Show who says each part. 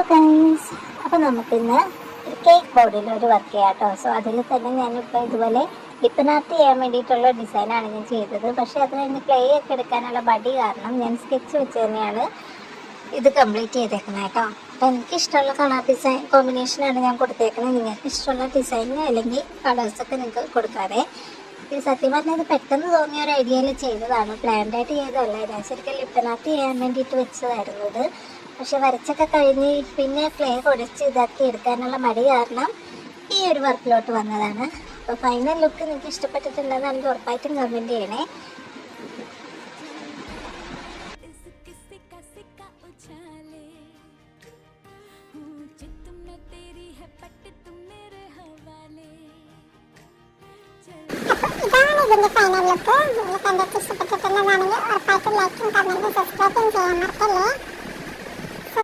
Speaker 1: Guys, അപ്പോൾ നമുക്കിന്ന് cake ബോർഡിൽ ഒരു വർക്ക് ചെയ്യാം കേട്ടോ. സോ അതിൽ തന്നെ ഞാനിപ്പോൾ ഇതുപോലെ ലിപ്പൻ ആർട്ട് ചെയ്യാൻ വേണ്ടിയിട്ടുള്ള ഡിസൈനാണ് ഞാൻ ചെയ്തത്. പക്ഷേ അത് കഴിഞ്ഞ് ക്ലേ ഒക്കെ എടുക്കാനുള്ള മടി കാരണം ഞാൻ സ്കെച്ച് വെച്ച് തന്നെയാണ് ഇത് കംപ്ലീറ്റ് ചെയ്തേക്കുന്നത് കേട്ടോ. അപ്പോൾ എനിക്കിഷ്ടമുള്ള കളർ ഡിസൈൻ കോമ്പിനേഷനാണ് ഞാൻ കൊടുത്തേക്കുന്നത്. നിങ്ങൾക്ക് ഇഷ്ടമുള്ള ഡിസൈന് അല്ലെങ്കിൽ കളേഴ്സൊക്കെ നിങ്ങൾക്ക് കൊടുക്കാതെ. ഇത് സത്യം പറഞ്ഞാൽ ഇത് പെട്ടെന്ന് തോന്നിയ ഒരു ഐഡിയയിൽ ചെയ്തതാണ്, പ്ലാൻഡായിട്ട് ചെയ്തതല്ല. ഞാൻ ശരിക്കും ലിപ്പൻ ആർട്ട് ചെയ്യാൻ വേണ്ടിയിട്ട് വെച്ചതായിരുന്നു ഇത്. പക്ഷെ വരച്ചൊക്കെ കഴിഞ്ഞ് പിന്നെ ക്ലേ കുഴച്ച് ഇതാക്കി എടുക്കാനുള്ള മടി കാരണം ഈ ഒരു വർക്കിലോട്ട് വന്നതാണ്. അപ്പോൾ ഫൈനൽ ലുക്ക് നിങ്ങൾക്ക് ഇഷ്ടപ്പെട്ടിട്ടുണ്ടെന്ന് എനിക്ക് ഉറപ്പായിട്ടും കമൻറ്റ് ചെയ്യണേ.
Speaker 2: ഇതാണ് ഇതിന്റെ ഫൈനൽ ലുക്ക്. നിങ്ങൾക്ക് എന്തൊക്കെ ഇഷ്ടപ്പെട്ടിട്ടുണ്ടെന്നാണെങ്കിൽ ഉറപ്പായിട്ടും ലൈക്കും കമന്റും സബ്സ്ക്രൈബും ചെയ്യാൻ മറക്കല്ലേ.